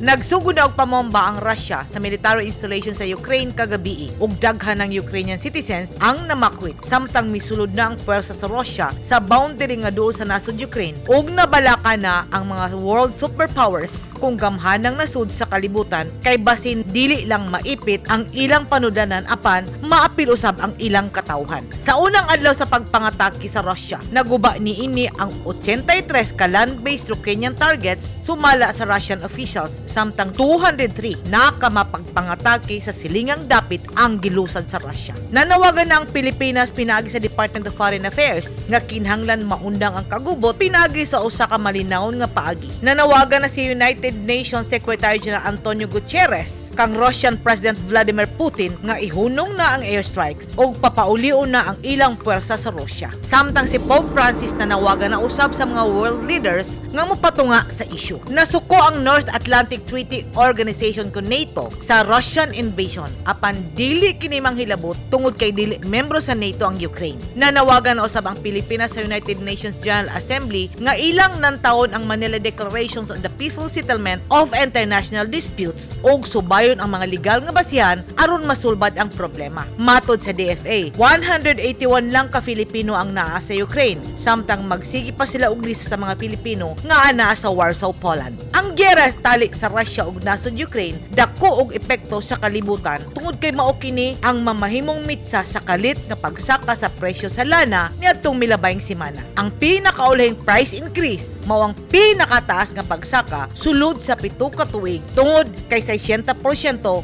Nagsugod na og pamomba ang Russia sa military installation sa Ukraine kagabi ug daghan ng Ukrainian citizens ang namakwit samtang misulod na ang puwersa sa Russia sa boundary nga duol sa nasod Ukraine ug nabalaka na ang mga world superpowers kung gamhanang nasud sa kalibutan kay basin dili lang maipit ang ilang panudanan apan maapil usab ang ilang katawhan. Sa unang adlaw sa pagpangatake sa Russia, naguba niini ang 83 ka land-based Ukrainian targets sumala sa Russian officials samtang 203 na kamapagpangatake sa silingang dapit ang gilusad sa Russia. Nanawagan na ang Pilipinas pinaagi sa Department of Foreign Affairs nga kinahanglan maundang ang kagubot pinaagi sa usa ka malinawon nga paagi. Nanawagan na si United Nations Secretary General Antonio Guterres kang Russian President Vladimir Putin nga ihunong na ang airstrikes o papaulion na ang ilang puwersa sa Russia. Samtang si Pope Francis nanawagan na usab sa mga world leaders nga mopatunga sa issue. Nasuko ang North Atlantic Treaty Organization kon NATO sa Russian invasion apan dili kini manghilabot tungod kay dili membro sa NATO ang Ukraine. Nanawagan na usab ang Pilipinas sa United Nations General Assembly nga ilang nantawon ang Manila Declarations on the Peaceful Settlement of International Disputes ug subay ang mga legal nga basihan aron masulbad ang problema. Matod sa DFA, 181 lang ka Filipino ang naa sa Ukraine, samtang magsigi pa sila og lista sa mga Pilipino nga anaa sa Warsaw, Poland. Ang giyera tali sa Russia ug nasod Ukraine dako og epekto sa kalibutan tungod kay mao kini ang mamahimong mitsa sa kalit nga pagsaka sa presyo sa lana niadtong milabayng semana. Ang pinakaulahing price increase mao ang pinakataas nga pagsaka sulod sa 7 ka tuig tungod kay 60%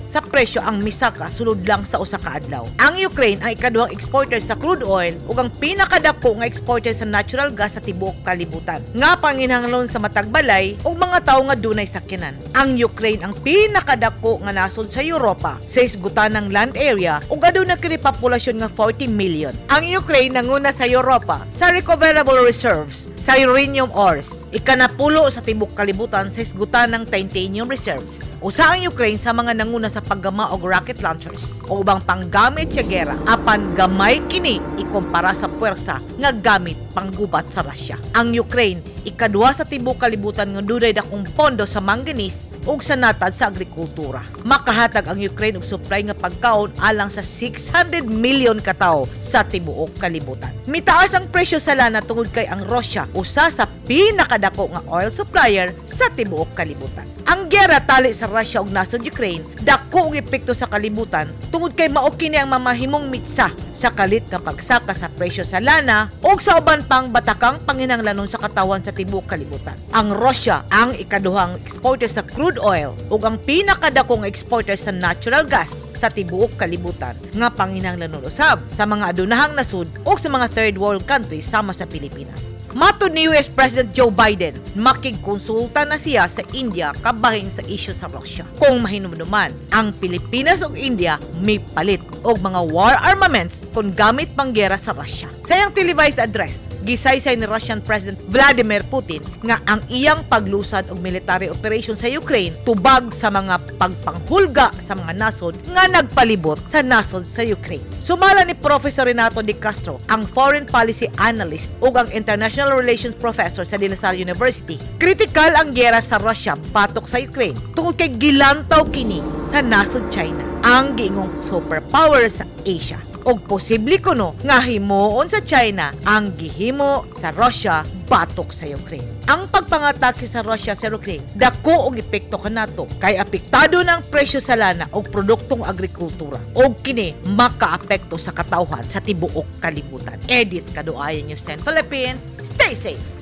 sa presyo ang misaka sulod lang sa usa ka adlaw. Ang Ukraine ang ikaduhang exporter sa crude oil ug ang pinakadako nga exporter sa natural gas sa tibuok kalibutan. Nga panginahanglan sa matag balay ug mga tawo nga dunay sakyanan. Ang Ukraine ang pinakadako nga nasod sa Europa sa isgutanang land area ug aduna kini populasyon nga 40 million. Ang Ukraine nanguna sa Europa sa recoverable reserves sa uranium ores, ikanapulo sa tibok kalibutan sa isgutanang titanium reserves. Usa ang Ukraine sa mga nanguna sa paggama og rocket launchers o ubang panggamit sa gera apan gamay kini ikumpara sa puwersa nga gamit panggubat sa Russia. Ang Ukraine ikaduha sa tibok kalibutan nga dunay dakong pondo sa manganese ug sa natad sa agrikultura. Makahatag ang Ukraine og supply nga pagkaon alang sa 600 million ka tawo sa tibuok kalibutan. Mitaas ang presyo sa lana tungod kay ang Russia usa sa pinakadako nga oil supplier sa tibuok kalibutan. Ang gera tali sa Russia ug nasod Ukraine dako og epekto sa kalibutan tungod kay mao kini ang mamahimong mitsa sa kalit nga pagsaka sa presyo sa lana ug sa uban pang batakang panginahanglanon sa katawan sa tibuok kalibutan. Ang Russia ang ikaduhang exporter sa crude oil ug ang pinakadako nga exporter sa natural gas sa tibuok kalibutan nga panginahanglanon usab sa mga adunahang nasud ug sa mga third world countries sama sa Pilipinas. Matod ni US President Joe Biden, makigkonsulta na siya sa India kabahin sa isyu sa Russia. Kung mahinumduman, ang Pilipinas ug India may palit og mga war armaments kung gamit panggera sa Russia. Sa iyang televised address, gisaysay ni Russian President Vladimir Putin nga ang iyang paglusad og military operation sa Ukraine tubag sa mga pagpanghulga sa mga nasod nga nagpalibot sa nasod sa Ukraine. Sumala ni Professor Renato De Castro, ang foreign policy analyst ug ang international relations professor sa De La Salle University, kritikal ang giyera sa Russia batok sa Ukraine tungod kay gilantaw kini sa nasod China, ang giingong superpower sa Asia. Og posible kuno nga himuon sa China ang gihimo sa Russia batok sa Ukraine. Ang pagpangatake sa Russia sa Ukraine dako og epekto kanato kay apektado ng presyo sa lana og produktong agrikultura og kini makaapekto sa katawhan sa tibuok kalibutan. Edit Kaduayan News 10 Philippines. Stay safe.